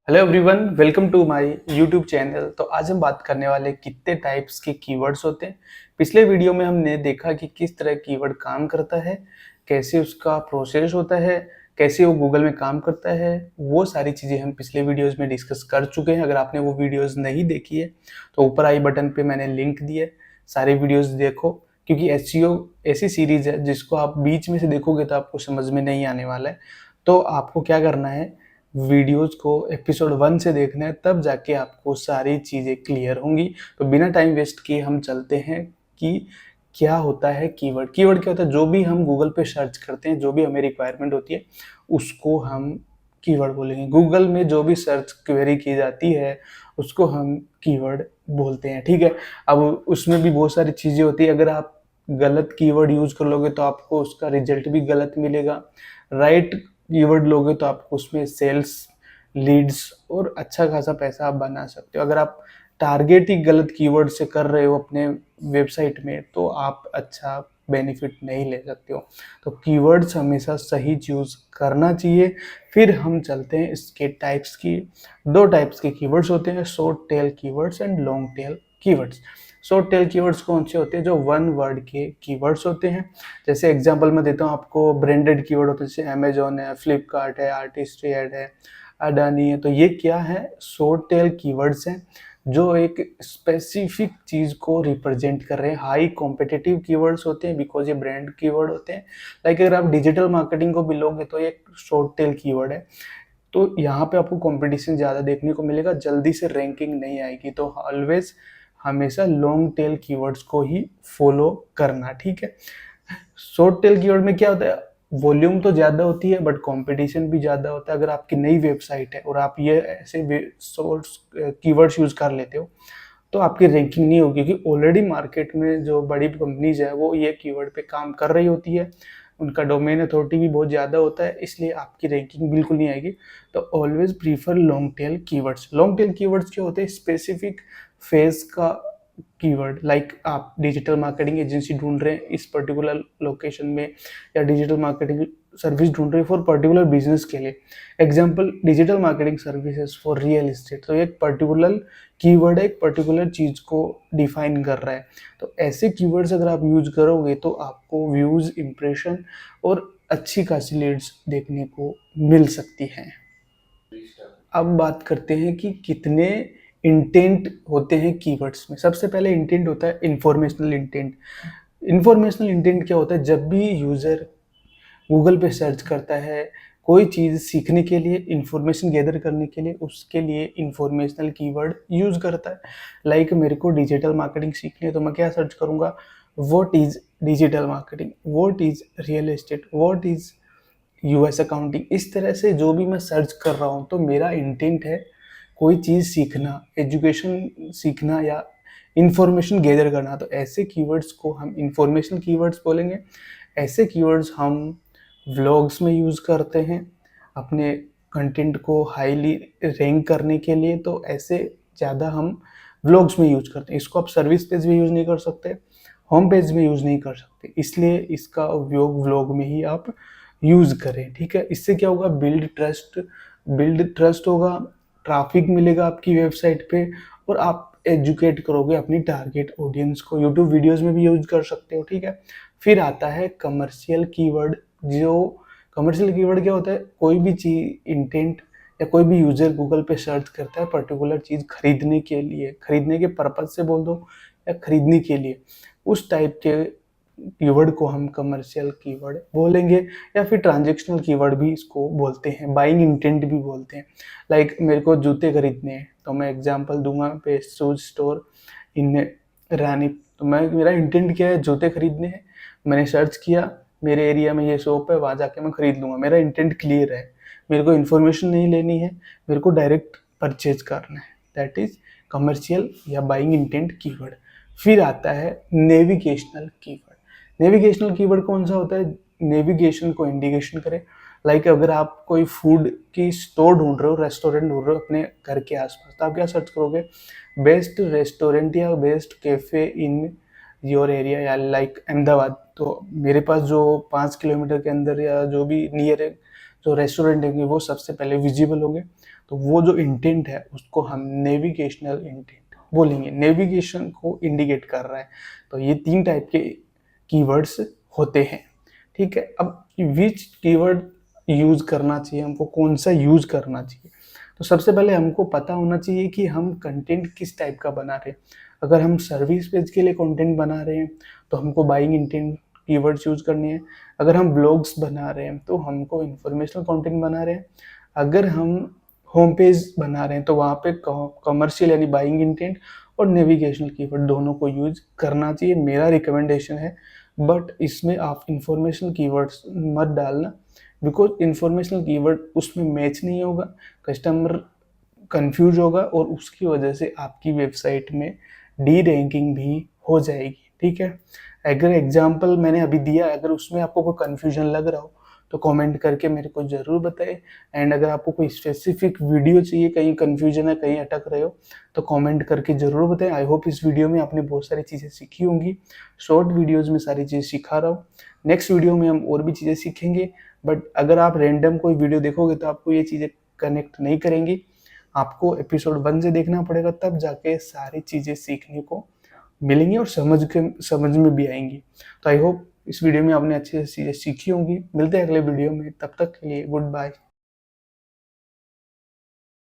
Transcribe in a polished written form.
Hello everyone, welcome to my YouTube channel. तो आज हम बात करने वाले कितने टाइप्स के कीवर्ड्स होते हैं। पिछले वीडियो में हमने देखा कि किस तरह कीवर्ड काम करता है, कैसे उसका प्रोसेस होता है, कैसे वो गूगल में काम करता है। वो सारी चीज़ें हम पिछले वीडियोस में डिस्कस कर चुके हैं। अगर आपने वो वीडियोस नहीं देखी है तो ऊपर आई बटन पे मैंने लिंक दिया है, सारे वीडियोस देखो। क्योंकि एसईओ ऐसी सीरीज है जिसको आप बीच में से देखोगे तो आपको समझ में नहीं आने वाला है। तो आपको क्या करना है, वीडियोस को एपिसोड 1 से देखना है, तब जाके आपको सारी चीज़ें क्लियर होंगी। तो बिना टाइम वेस्ट किए हम चलते हैं कि क्या होता है कीवर्ड। कीवर्ड क्या होता है? जो भी हम गूगल पे सर्च करते हैं, जो भी हमें रिक्वायरमेंट होती है, उसको हम कीवर्ड बोलेंगे। गूगल में जो भी सर्च क्वेरी की जाती है उसको हम कीवर्ड बोलते हैं, ठीक है। अब उसमें भी बहुत सारी चीज़ें होती है। अगर आप गलत कीवर्ड यूज़ कर लोगे तो आपको उसका रिजल्ट भी गलत मिलेगा। राइट कीवर्ड लोगे तो आपको उसमें सेल्स, लीड्स और अच्छा खासा पैसा आप बना सकते हो। अगर आप टारगेट ही गलत कीवर्ड से कर रहे हो अपने वेबसाइट में तो आप अच्छा बेनिफिट नहीं ले सकते हो। तो कीवर्ड्स हमेशा सही चूज करना चाहिए। फिर हम चलते हैं इसके टाइप्स की। दो टाइप्स के कीवर्ड्स होते हैं, short tail keywords and long tail keywords. Short tail keywords कौन से होते हैं? जो वन वर्ड के कीवर्ड्स होते हैं। जैसे एग्जांपल मैं देता हूँ आपको, ब्रांडेड कीवर्ड होते हैं जैसे अमेजोन है, फ्लिपकार्ट है, आर्टिस्ट्री एड है, अडानी है। तो ये क्या है? शॉर्ट टेल कीवर्ड्स हैं जो एक स्पेसिफिक चीज़ को रिप्रेजेंट कर रहे हैं। हाई कॉम्पिटिटिव कीवर्ड्स होते हैं बिकॉज ये ब्रांड कीवर्ड होते हैं। लाइक अगर आप डिजिटल मार्केटिंग को भी लोगे तो ये एक शॉर्ट टेल कीवर्ड है। तो यहाँ पे आपको कंपटीशन ज़्यादा देखने को मिलेगा, जल्दी से रैंकिंग नहीं आएगी। तो ऑलवेज हमेशा लॉन्ग टेल कीवर्ड्स को ही फॉलो करना, ठीक है। शॉर्ट टेल कीवर्ड में क्या होता है? वॉल्यूम तो ज़्यादा होती है बट कंपटीशन भी ज़्यादा होता है। अगर आपकी नई वेबसाइट है और आप ये ऐसे शॉर्ट कीवर्ड्स यूज़ कर लेते हो तो आपकी रैंकिंग नहीं होगी, क्योंकि ऑलरेडी मार्केट में जो बड़ी कंपनीज है वो ये कीवर्ड पे काम कर रही होती है। उनका डोमेन अथॉरिटी भी बहुत ज़्यादा होता है, इसलिए आपकी रैंकिंग बिल्कुल नहीं आएगी। तो always prefer long tail keywords. Long tail keywords क्या होते हैं? स्पेसिफिक फेज का कीवर्ड। लाइक आप डिजिटल मार्केटिंग एजेंसी ढूंढ रहे हैं इस पर्टिकुलर लोकेशन में, या डिजिटल मार्केटिंग सर्विस ढूंढ रहे हैं फॉर पर्टिकुलर बिजनेस के लिए। Example, digital marketing services for real estate. तो एक पर्टिकुलर कीवर्ड है, एक पर्टिकुलर चीज को डिफाइन कर रहा है। तो ऐसे कीवर्ड्स अगर आप यूज करोगे तो आपको व्यूज, इंप्रेशन और अच्छी खासी लीड्स देखने को मिल सकती हैं। अब बात करते हैं कि कितने इंटेंट होते हैं कीवर्ड्स में। सबसे पहले इंटेंट होता है इंफॉर्मेशनल इंटेंट। इंफॉर्मेशनल इंटेंट क्या होता है? जब भी यूजर गूगल पे सर्च करता है कोई चीज़ सीखने के लिए, इंफॉर्मेशन गैदर करने के लिए, उसके लिए इंफॉर्मेशनल कीवर्ड यूज करता है। लाइक मेरे को डिजिटल मार्केटिंग सीखनी है तो मैं क्या सर्च करूंगा? What is digital marketing, what is real estate, what is US accounting. इस तरह से जो भी मैं सर्च कर रहा हूँ तो मेरा इंटेंट है कोई चीज़ सीखना, एजुकेशन सीखना या इंफॉर्मेशन गैदर करना। तो ऐसे कीवर्ड्स को हम इंफॉर्मेशनल कीवर्ड्स बोलेंगे। ऐसे कीवर्ड्स हम व्लॉग्स में यूज़ करते हैं अपने कंटेंट को हाईली रैंक करने के लिए। तो ऐसे ज़्यादा हम व्लॉग्स में यूज करते हैं। इसको आप सर्विस पेज में यूज़ नहीं कर सकते, होम पेज में यूज़ नहीं कर सकते, इसलिए इसका उपयोग व्लॉग में ही आप यूज़ करें, ठीक है। इससे क्या होगा? बिल्ड ट्रस्ट होगा, ट्रैफिक मिलेगा आपकी वेबसाइट पे, और आप एजुकेट करोगे अपनी टारगेट ऑडियंस को। यूट्यूब वीडियोस में भी यूज कर सकते हो, ठीक है। फिर आता है कमर्शियल कीवर्ड। जो कमर्शियल कीवर्ड क्या होता है? कोई भी चीज इंटेंट या कोई भी यूजर गूगल पे सर्च करता है पर्टिकुलर चीज खरीदने के लिए, खरीदने के पर्पज से बोल दो या खरीदने के लिए, उस टाइप के कीवर्ड को हम कमर्शियल कीवर्ड बोलेंगे। या फिर ट्रांजेक्शनल कीवर्ड भी इसको बोलते हैं, बाइंग इंटेंट भी बोलते हैं। लाइक मेरे को जूते खरीदने हैं तो मैं एग्जांपल दूंगा, पे शूज स्टोर इन रानी। तो मैं, मेरा इंटेंट क्या है? जूते खरीदने हैं। मैंने सर्च किया, मेरे एरिया में ये शॉप है, वहाँ जाके मैं खरीद लूंगा। मेरा इंटेंट क्लियर है, मेरे को इन्फॉर्मेशन नहीं लेनी है, मेरे को डायरेक्ट परचेज करना है। दैट इज कमर्शियल या बाइंग इंटेंट कीवर्ड। फिर आता है नेविगेशनल कीवर्ड। नेविगेशनल कीवर्ड कौन सा होता है? नेविगेशन को इंडिकेशन करे। लाइक अगर आप कोई फूड की स्टोर ढूंढ रहे हो, रेस्टोरेंट ढूंढ रहे हो अपने घर के आसपास, तो आप क्या सर्च करोगे? बेस्ट रेस्टोरेंट या best cafe in your area, या लाइक अहमदाबाद। तो मेरे पास जो 5 किलोमीटर के अंदर या जो भी नियर है, जो रेस्टोरेंट होंगे वो सबसे पहले विजिबल होंगे। तो वो जो इंटेंट है उसको हम नेविगेशनल इंटेंट बोलेंगे, नेविगेशन को इंडिकेट कर रहा है। तो ये 3 टाइप के कीवर्ड्स होते हैं, ठीक है। अब विच कीवर्ड यूज करना चाहिए, हमको कौन सा यूज करना चाहिए, तो सबसे पहले हमको पता होना चाहिए कि हम कंटेंट किस टाइप का बना रहे हैं। अगर हम सर्विस पेज के लिए कंटेंट बना रहे हैं तो हमको बाइंग इंटेंट कीवर्ड्स यूज करनी है। अगर हम ब्लॉग्स बना रहे हैं तो हमको इंफॉर्मेशनल कंटेंट बना रहे हैं। अगर हम होम पेज बना रहे हैं तो वहाँ पे कमर्शियल यानी बाइंग इंटेंट और नेविगेशनल कीवर्ड दोनों को यूज करना चाहिए, मेरा रिकमेंडेशन है। बट इसमें आप इंफॉर्मेशनल कीवर्ड्स मत डालना, बिकॉज इंफॉर्मेशनल कीवर्ड उसमें मैच नहीं होगा, कस्टमर कंफ्यूज होगा और उसकी वजह से आपकी वेबसाइट में डी रैंकिंग भी हो जाएगी, ठीक है। अगर एग्जाम्पल मैंने अभी दिया, अगर उसमें आपको कोई कन्फ्यूजन लग रहा हो तो कमेंट करके मेरे को ज़रूर बताएं। एंड अगर आपको कोई स्पेसिफिक वीडियो चाहिए, कहीं कन्फ्यूजन है, कहीं अटक रहे हो, तो कमेंट करके ज़रूर बताएं। आई होप इस वीडियो में आपने बहुत सारी चीज़ें सीखी होंगी। शॉर्ट वीडियोज़ में सारी चीज़ें सिखा रहा हूँ, नेक्स्ट वीडियो में हम और भी चीज़ें सीखेंगे। बट अगर आप रैंडम कोई वीडियो देखोगे तो आपको ये चीज़ें कनेक्ट नहीं करेंगी, आपको एपिसोड 1 से देखना पड़ेगा, तब जाके सारी चीज़ें सीखने को मिलेंगी और समझ में भी आएंगी। तो आई होप इस वीडियो में आपने अच्छी चीज़ें सीखी होंगी। मिलते हैं अगले वीडियो में, तब तक के लिए गुड बाय।